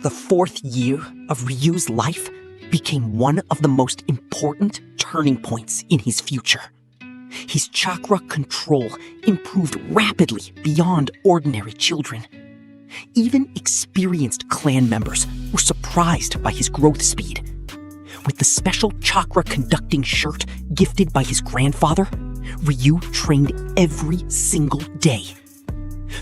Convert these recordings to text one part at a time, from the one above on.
The fourth year of Ryu's life became one of the most important turning points in his future. His chakra control improved rapidly beyond ordinary children. Even experienced clan members were surprised by his growth speed. With the special chakra conducting shirt gifted by his grandfather, Ryu trained every single day.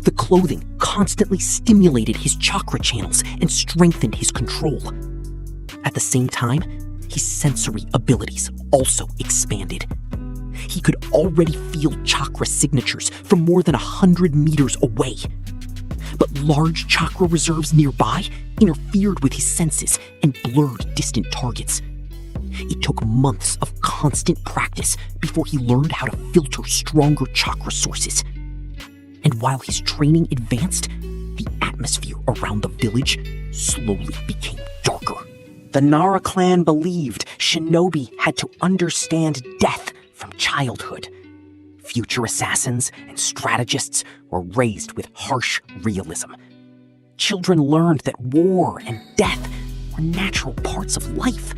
The clothing constantly stimulated his chakra channels and strengthened his control. At the same time, his sensory abilities also expanded. He could already feel chakra signatures from more than 100 meters away. But large chakra reserves nearby interfered with his senses and blurred distant targets. It took months of constant practice before he learned how to filter stronger chakra sources. And while his training advanced, the atmosphere around the village slowly became darker. The Nara clan believed Shinobi had to understand death from childhood. Future assassins and strategists were raised with harsh realism. Children learned that war and death were natural parts of life.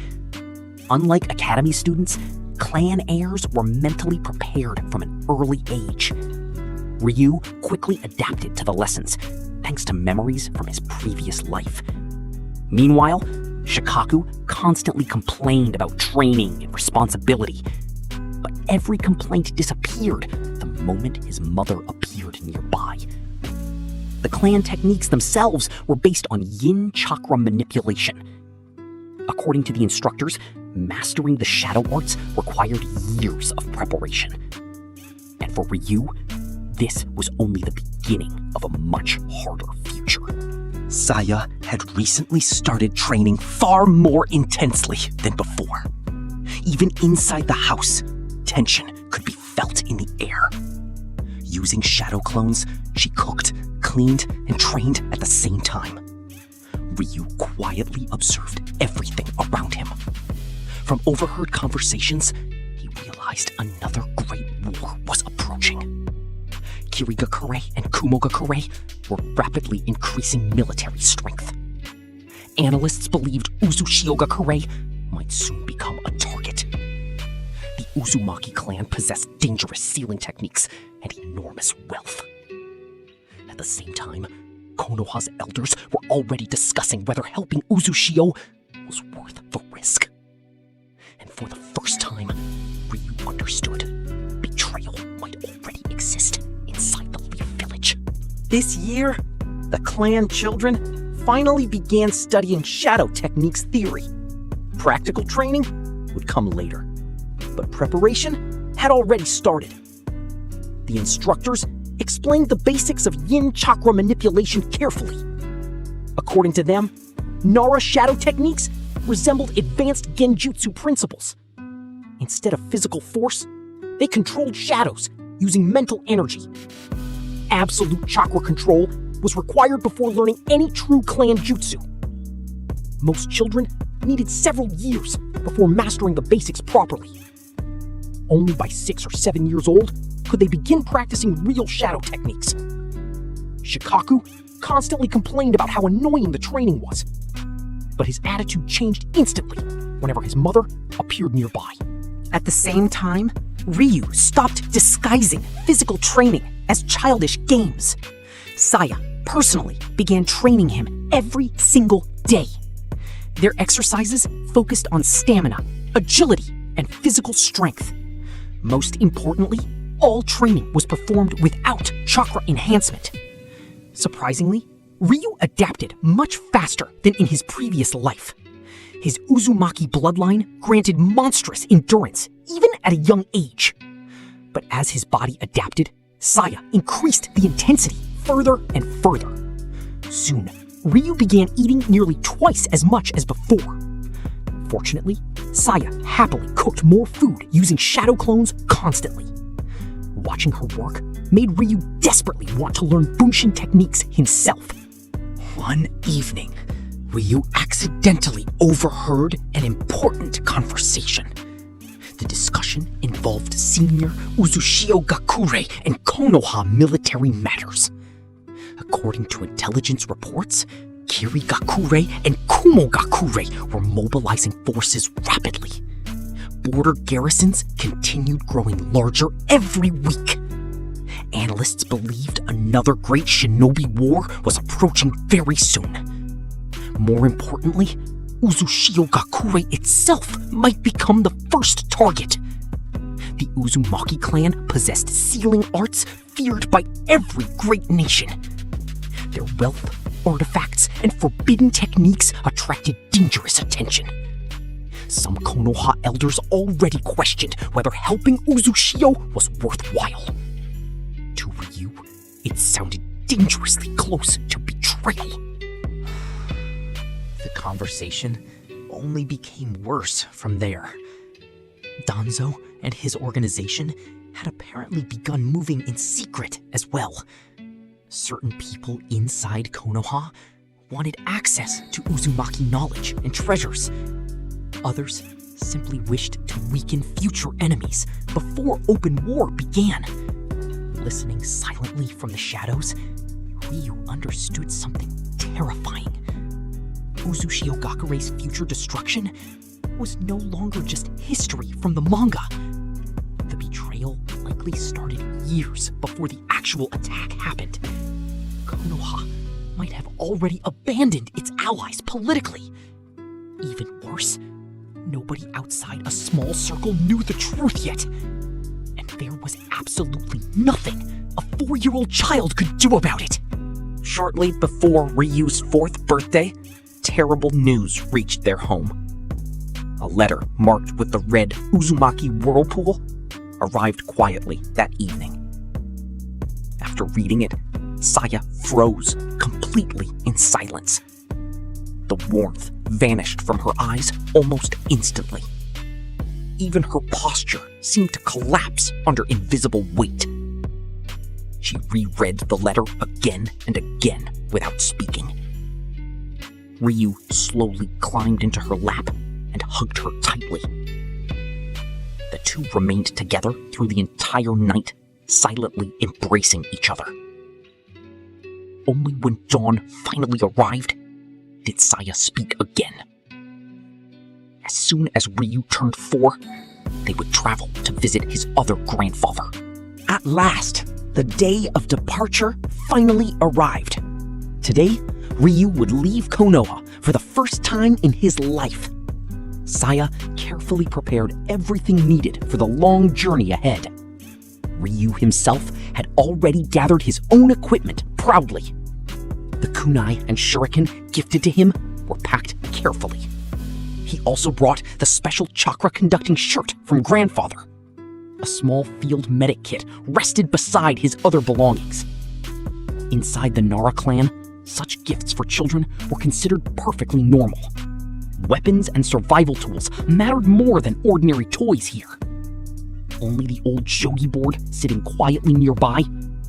Unlike academy students, clan heirs were mentally prepared from an early age. Ryu quickly adapted to the lessons, thanks to memories from his previous life. Meanwhile, Shikaku constantly complained about training and responsibility. But every complaint disappeared the moment his mother appeared nearby. The clan techniques themselves were based on yin chakra manipulation. According to the instructors, mastering the shadow arts required years of preparation. And for Ryu, this was only the beginning of a much harder future. Saya had recently started training far more intensely than before. Even inside the house, tension could be felt in the air. Using shadow clones, she cooked, cleaned, and trained at the same time. Ryu quietly observed everything around him. From overheard conversations, he realized another great war was approaching. Kirigakure and Kumogakure were rapidly increasing military strength. Analysts believed Uzushiogakure might soon become a target. The Uzumaki clan possessed dangerous sealing techniques and enormous wealth. At the same time, Konoha's elders were already discussing whether helping Uzushio was worth the risk. And for the first time, Ryu understood betrayal might already exist inside the Leaf Village. This year, the clan children finally began studying shadow techniques theory. Practical training would come later, but preparation had already started. The instructors explained the basics of yin chakra manipulation carefully. According to them, Nara shadow techniques resembled advanced genjutsu principles. Instead of physical force, they controlled shadows using mental energy. Absolute chakra control was required before learning any true clan jutsu. Most children needed several years before mastering the basics properly. Only by 6 or 7 years old could they begin practicing real shadow techniques. Shikaku constantly complained about how annoying the training was, but his attitude changed instantly whenever his mother appeared nearby. At the same time, Ryu stopped disguising physical training as childish games. Saya personally began training him every single day. Their exercises focused on stamina, agility, and physical strength. Most importantly, all training was performed without chakra enhancement. Surprisingly, Ryu adapted much faster than in his previous life. His Uzumaki bloodline granted monstrous endurance, even at a young age. But as his body adapted, Saya increased the intensity further and further. Soon, Ryu began eating nearly twice as much as before. Fortunately, Saya happily cooked more food using shadow clones constantly. Watching her work made Ryu desperately want to learn Bunshin techniques himself. One evening, Ryu accidentally overheard an important conversation. The discussion involved senior Uzushiogakure and Konoha military matters. According to intelligence reports, Kirigakure and Kumogakure were mobilizing forces rapidly. Border garrisons continued growing larger every week. Analysts believed another great shinobi war was approaching very soon. More importantly, Uzushiogakure itself might become the first target. The Uzumaki clan possessed sealing arts feared by every great nation. Their wealth, artifacts, and forbidden techniques attracted dangerous attention. Some Konoha elders already questioned whether helping Uzushio was worthwhile. To Ryu, it sounded dangerously close to betrayal. The conversation only became worse from there. Danzo and his organization had apparently begun moving in secret as well. Certain people inside Konoha wanted access to Uzumaki knowledge and treasures. Others simply wished to weaken future enemies before open war began. Listening silently from the shadows, Ryu understood something terrifying. Uzushiogakura's future destruction was no longer just history from the manga. The betrayal likely started years before the actual attack happened. Konoha might have already abandoned its allies politically. Even worse, nobody outside a small circle knew the truth yet. And there was absolutely nothing a 4-year-old child could do about it. Shortly before Ryu's 4th birthday, terrible news reached their home. A letter marked with the red Uzumaki whirlpool arrived quietly that evening. After reading it, Saya froze completely in silence. The warmth vanished from her eyes almost instantly. Even her posture seemed to collapse under invisible weight. She reread the letter again and again without speaking. Ryu slowly climbed into her lap and hugged her tightly. The two remained together through the entire night, silently embracing each other. Only when dawn finally arrived did Saya speak again. As soon as Ryu turned 4, they would travel to visit his other grandfather. At last, the day of departure finally arrived. Today, Ryu would leave Konoha for the first time in his life. Saya carefully prepared everything needed for the long journey ahead. Ryu himself had already gathered his own equipment proudly. The kunai and shuriken gifted to him were packed carefully. He also brought the special chakra-conducting shirt from grandfather. A small field medic kit rested beside his other belongings. Inside the Nara clan, such gifts for children were considered perfectly normal. Weapons and survival tools mattered more than ordinary toys here. Only the old shogi board sitting quietly nearby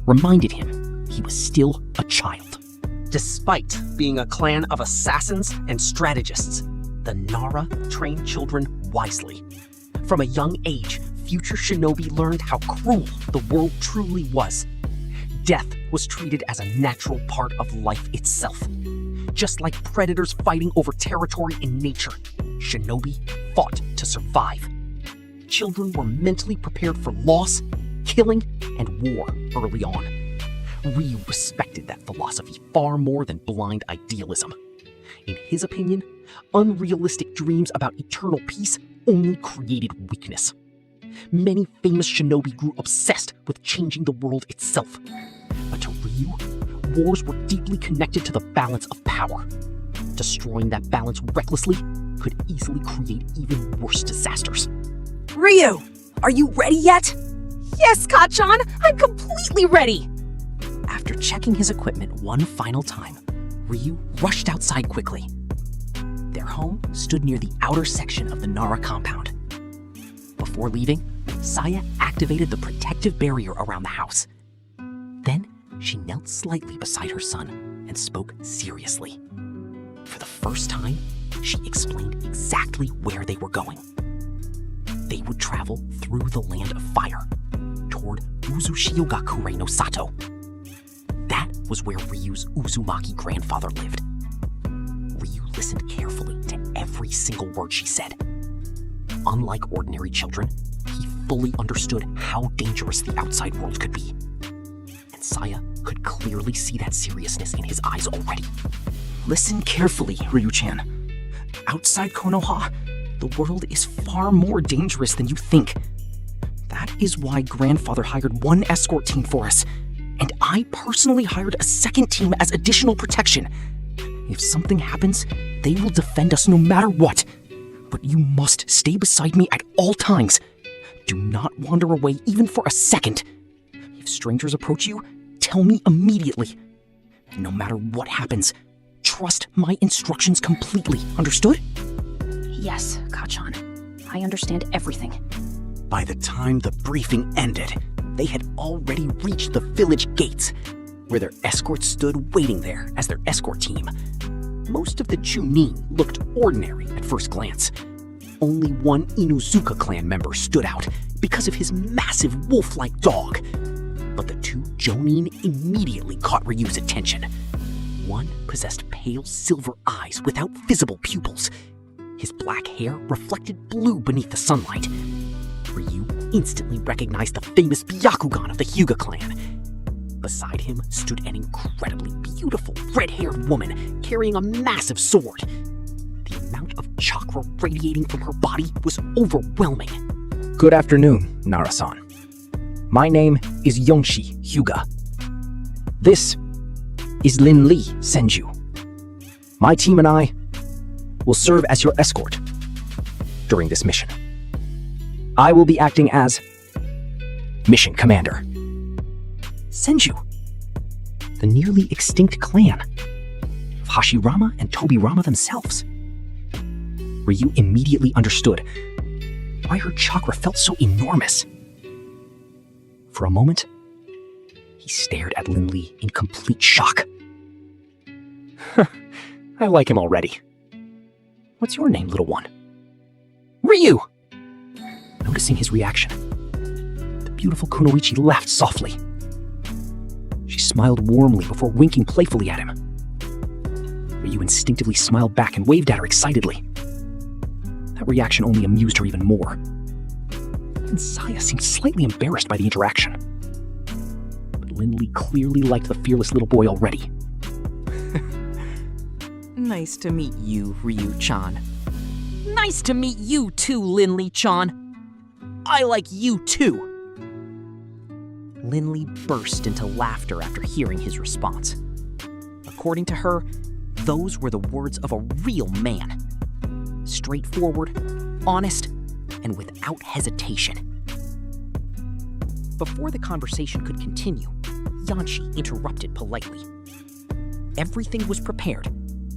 reminded him he was still a child. Despite being a clan of assassins and strategists, the Nara trained children wisely. From a young age, future shinobi learned how cruel the world truly was. Death was treated as a natural part of life itself. Just like predators fighting over territory in nature, shinobi fought to survive. Children were mentally prepared for loss, killing, and war early on. Ryu respected that philosophy far more than blind idealism. In his opinion, unrealistic dreams about eternal peace only created weakness. Many famous shinobi grew obsessed with changing the world itself. But to Ryu, wars were deeply connected to the balance of power. Destroying that balance recklessly could easily create even worse disasters. Ryu, are you ready yet? Yes, Kacchan, I'm completely ready! After checking his equipment one final time, Ryu rushed outside quickly. Their home stood near the outer section of the Nara compound. Before leaving, Saya activated the protective barrier around the house. Then, she knelt slightly beside her son and spoke seriously. For the first time, she explained exactly where they were going. They would travel through the land of fire, toward Uzushiogakure no Sato. That was where Ryu's Uzumaki grandfather lived. every single word she said. Unlike ordinary children, he fully understood how dangerous the outside world could be. And Saya could clearly see that seriousness in his eyes already. Listen carefully, Ryu-chan. Outside Konoha, the world is far more dangerous than you think. That is why Grandfather hired one escort team for us, and I personally hired a second team as additional protection. If something happens, they will defend us no matter what. But you must stay beside me at all times. Do not wander away even for a second. If strangers approach you, tell me immediately. And no matter what happens, trust my instructions completely. Understood? Yes, Kacchan. I understand everything. By the time the briefing ended, they had already reached the village gates, where their escorts stood waiting there as their escort team. Most of the Chunin looked ordinary at first glance. Only one Inuzuka clan member stood out because of his massive wolf-like dog. But the two Jonin immediately caught Ryu's attention. One possessed pale silver eyes without visible pupils. His black hair reflected blue beneath the sunlight. Ryu instantly recognized the famous Byakugan of the Hyuga clan. Beside him stood an incredibly beautiful red-haired woman carrying a massive sword. The amount of chakra radiating from her body was overwhelming. Good afternoon, Nara-san. My name is Yonshi Hyuga. This is Lin Li Senju. My team and I will serve as your escort during this mission. I will be acting as Mission Commander. Senju, the nearly extinct clan of Hashirama and Tobirama themselves. Ryu immediately understood why her chakra felt so enormous. For a moment, he stared at Lin Li in complete shock. I like him already. What's your name, little one? Ryu! Noticing his reaction, the beautiful Kunoichi laughed softly. She smiled warmly before winking playfully at him. Ryu instinctively smiled back and waved at her excitedly. That reaction only amused her even more. And Saya seemed slightly embarrassed by the interaction. But Lin Li clearly liked the fearless little boy already. Nice to meet you, Ryu-chan. Nice to meet you too, Lin Li-chan. I like you too. Lin Li burst into laughter after hearing his response. According to her, those were the words of a real man. Straightforward, honest, and without hesitation. Before the conversation could continue, Yanshi interrupted politely. Everything was prepared,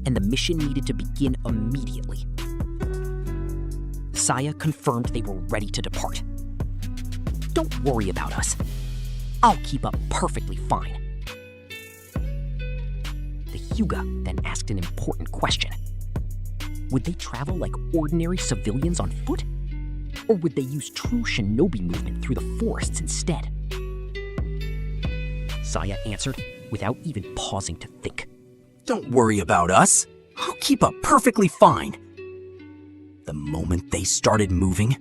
and the mission needed to begin immediately. Saya confirmed they were ready to depart. Don't worry about us. I'll keep up perfectly fine. The Hyuga then asked an important question. Would they travel like ordinary civilians on foot? Or would they use true shinobi movement through the forests instead? Saya answered without even pausing to think. Don't worry about us. I'll keep up perfectly fine. The moment they started moving,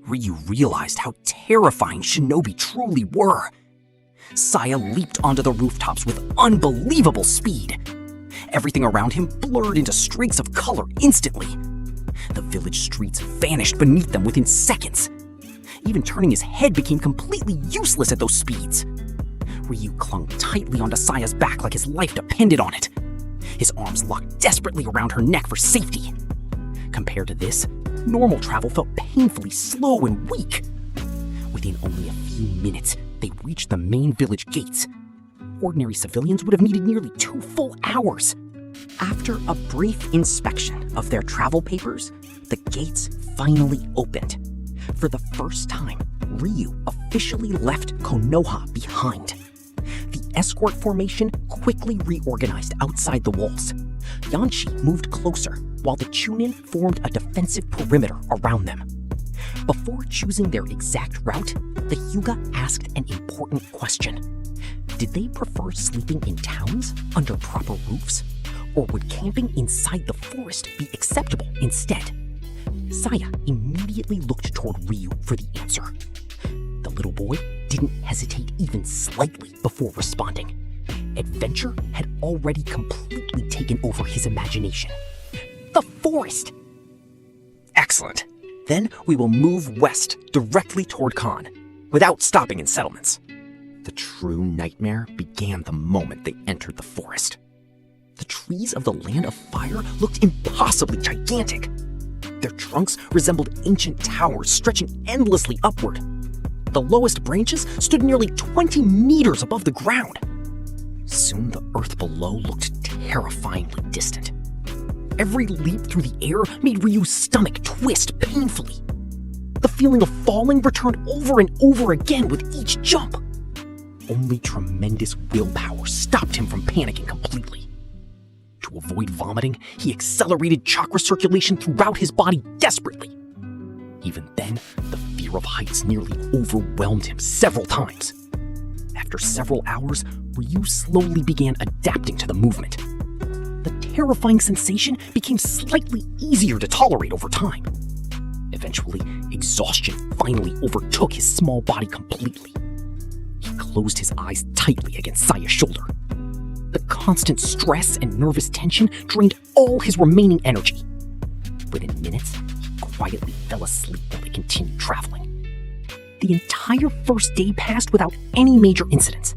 Ryu realized how terrifying shinobi truly were. Saya leaped onto the rooftops with unbelievable speed. Everything around him blurred into streaks of color instantly. The village streets vanished beneath them within seconds. Even turning his head became completely useless at those speeds. Ryu clung tightly onto Saya's back like his life depended on it. His arms locked desperately around her neck for safety. Compared to this, normal travel felt painfully slow and weak. Within only a few minutes, they reached the main village gates. Ordinary civilians would have needed nearly 2 full hours. After a brief inspection of their travel papers, the gates finally opened. For the first time, Ryu officially left Konoha behind. The escort formation quickly reorganized outside the walls. Yanshi moved closer, while the Chunin formed a defensive perimeter around them. Before choosing their exact route, the Hyuga asked an important question. Did they prefer sleeping in towns, under proper roofs? Or would camping inside the forest be acceptable instead? Saya immediately looked toward Ryu for the answer. The little boy didn't hesitate even slightly before responding. Adventure had already completely taken over his imagination. The forest! Excellent. Then we will move west directly toward Khan, without stopping in settlements. The true nightmare began the moment they entered the forest. The trees of the Land of Fire looked impossibly gigantic. Their trunks resembled ancient towers stretching endlessly upward. The lowest branches stood nearly 20 meters above the ground. Soon the earth below looked terrifyingly distant. Every leap through the air made Ryu's stomach twist painfully. The feeling of falling returned over and over again with each jump. Only tremendous willpower stopped him from panicking completely. To avoid vomiting, he accelerated chakra circulation throughout his body desperately. Even then, the fear of heights nearly overwhelmed him several times. After several hours, Ryu slowly began adapting to the movement. The terrifying sensation became slightly easier to tolerate over time. Eventually, exhaustion finally overtook his small body completely. He closed his eyes tightly against Saya's shoulder. The constant stress and nervous tension drained all his remaining energy. Within minutes, he quietly fell asleep while they continued traveling. The entire first day passed without any major incidents.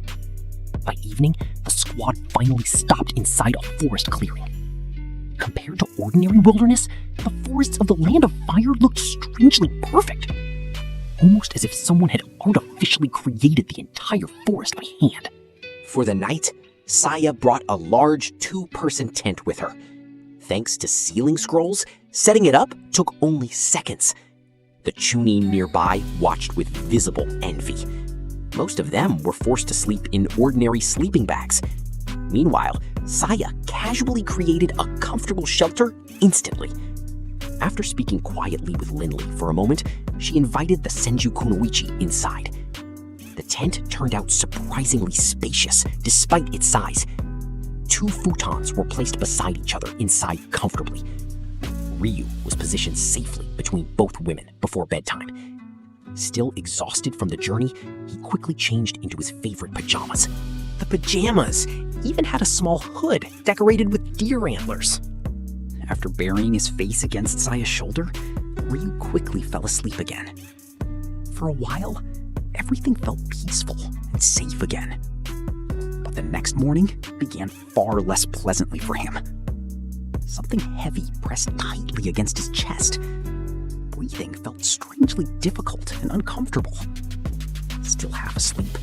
By evening, the squad finally stopped inside a forest clearing. Compared to ordinary wilderness, the forests of the Land of Fire looked strangely perfect. Almost as if someone had artificially created the entire forest by hand. For the night, Saya brought a large 2-person tent with her. Thanks to ceiling scrolls, setting it up took only seconds. The Chunin nearby watched with visible envy. Most of them were forced to sleep in ordinary sleeping bags. Meanwhile, Saya casually created a comfortable shelter instantly. After speaking quietly with Linley for a moment, she invited the Senju Kunoichi inside. The tent turned out surprisingly spacious despite its size. 2 futons were placed beside each other inside comfortably. Ryu was positioned safely between both women before bedtime. Still exhausted from the journey, he quickly changed into his favorite pajamas. The pajamas even had a small hood decorated with deer antlers. After burying his face against Saya's shoulder, Ryu quickly fell asleep again. For a while, everything felt peaceful and safe again. But the next morning began far less pleasantly for him. Something heavy pressed tightly against his chest. Breathing felt strangely difficult and uncomfortable. Still half asleep,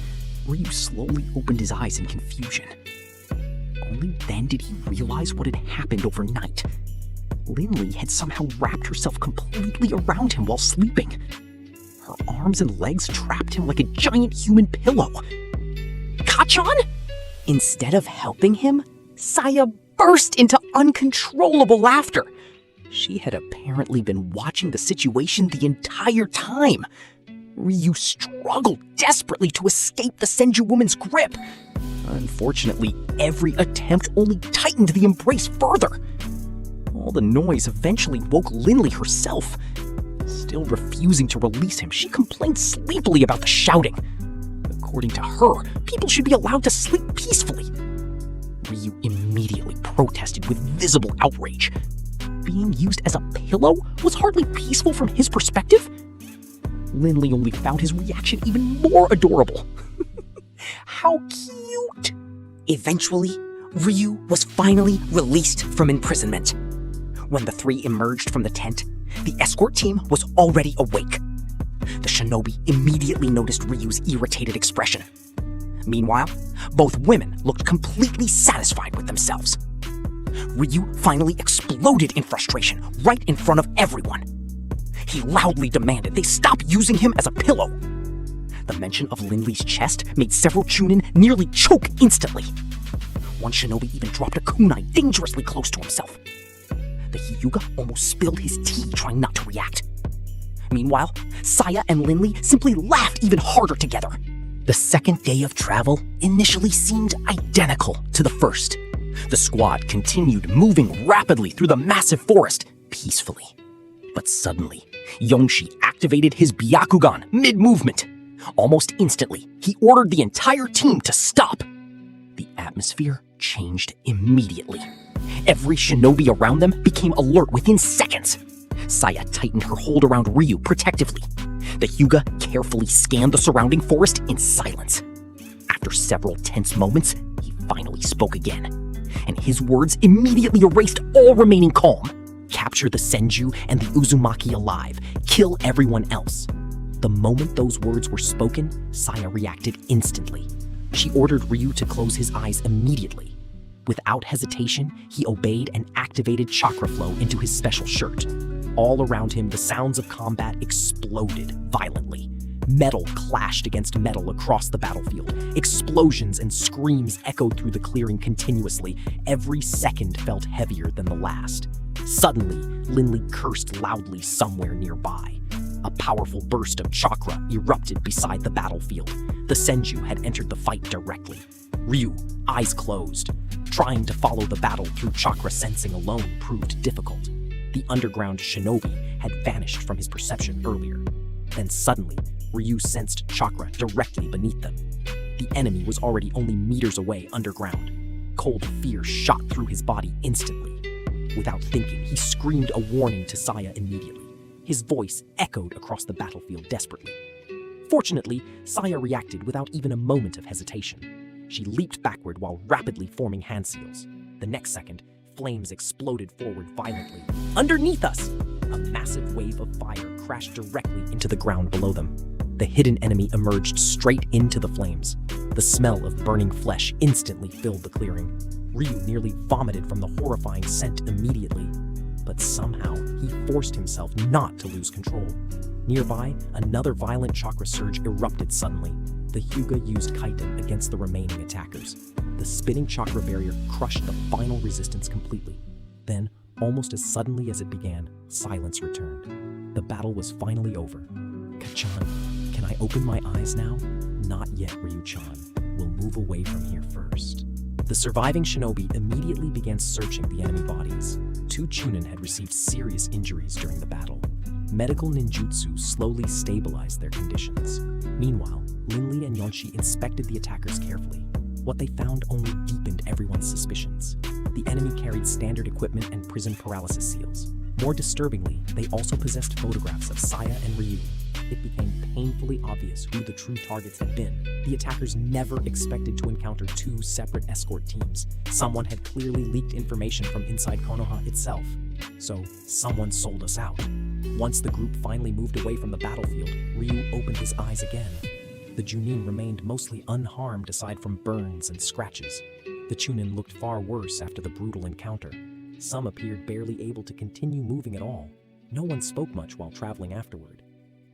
Ryu slowly opened his eyes in confusion. Only then did he realize what had happened overnight. Linley had somehow wrapped herself completely around him while sleeping. Her arms and legs trapped him like a giant human pillow. Kachan? Instead of helping him, Saya burst into uncontrollable laughter. She had apparently been watching the situation the entire time. Ryu struggled desperately to escape the Senju woman's grip. Unfortunately, every attempt only tightened the embrace further. All the noise eventually woke Linley herself. Still refusing to release him, she complained sleepily about the shouting. According to her, people should be allowed to sleep peacefully. Ryu immediately protested with visible outrage. Being used as a pillow was hardly peaceful from his perspective. Linley only found his reaction even more adorable. How cute! Eventually, Ryu was finally released from imprisonment. When the 3 emerged from the tent, the escort team was already awake. The shinobi immediately noticed Ryu's irritated expression. Meanwhile, both women looked completely satisfied with themselves. Ryu finally exploded in frustration right in front of everyone. He loudly demanded they stop using him as a pillow. The mention of Linley's chest made several Chunin nearly choke instantly. One shinobi even dropped a kunai dangerously close to himself. The Hyuga almost spilled his tea trying not to react. Meanwhile, Saya and Linley simply laughed even harder together. The second day of travel initially seemed identical to the first. The squad continued moving rapidly through the massive forest, peacefully. But suddenly, Yongshi activated his Byakugan mid-movement. Almost instantly, he ordered the entire team to stop. The atmosphere changed immediately. Every shinobi around them became alert within seconds. Saya tightened her hold around Ryu protectively. The Hyuga carefully scanned the surrounding forest in silence. After several tense moments, he finally spoke again, and his words immediately erased all remaining calm. Capture the Senju and the Uzumaki alive. Kill everyone else. The moment those words were spoken, Saya reacted instantly. She ordered Ryu to close his eyes immediately. Without hesitation, he obeyed and activated chakra flow into his special shirt. All around him, the sounds of combat exploded violently. Metal clashed against metal across the battlefield. Explosions and screams echoed through the clearing continuously. Every second felt heavier than the last. Suddenly, Linley cursed loudly somewhere nearby. A powerful burst of chakra erupted beside the battlefield. The Senju had entered the fight directly. Ryu, eyes closed. Trying to follow the battle through chakra sensing alone proved difficult. The underground shinobi had vanished from his perception earlier. Then suddenly, Ryu sensed chakra directly beneath them. The enemy was already only meters away underground. Cold fear shot through his body instantly. Without thinking, he screamed a warning to Saya immediately. His voice echoed across the battlefield desperately. Fortunately, Saya reacted without even a moment of hesitation. She leaped backward while rapidly forming hand seals. The next second, flames exploded forward violently. Underneath us! A massive wave of fire crashed directly into the ground below them. The hidden enemy emerged straight into the flames. The smell of burning flesh instantly filled the clearing. Ryu nearly vomited from the horrifying scent immediately. But somehow, he forced himself not to lose control. Nearby, another violent chakra surge erupted suddenly. The Hyuga used Kaiten against the remaining attackers. The spinning chakra barrier crushed the final resistance completely. Then, almost as suddenly as it began, silence returned. The battle was finally over. Kachan, can I open my eyes now? Not yet, Ryu-chan. We'll move away from here first. The surviving shinobi immediately began searching the enemy bodies. 2 Chunin had received serious injuries during the battle. Medical ninjutsu slowly stabilized their conditions. Meanwhile, Linley and Yonshi inspected the attackers carefully. What they found only deepened everyone's suspicions. The enemy carried standard equipment and prison paralysis seals. More disturbingly, they also possessed photographs of Saya and Ryu. It became painfully obvious who the true targets had been. The attackers never expected to encounter 2 separate escort teams. Someone had clearly leaked information from inside Konoha itself. So, someone sold us out. Once the group finally moved away from the battlefield, Ryu opened his eyes again. The Junin remained mostly unharmed aside from burns and scratches. The Chunin looked far worse after the brutal encounter. Some appeared barely able to continue moving at all. No one spoke much while traveling afterward.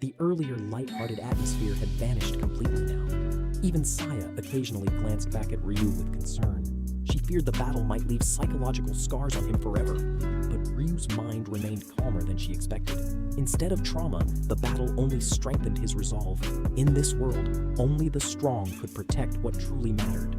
The earlier light-hearted atmosphere had vanished completely now. Even Saya occasionally glanced back at Ryu with concern. She feared the battle might leave psychological scars on him forever. But Ryu's mind remained calmer than she expected. Instead of trauma, the battle only strengthened his resolve. In this world, only the strong could protect what truly mattered.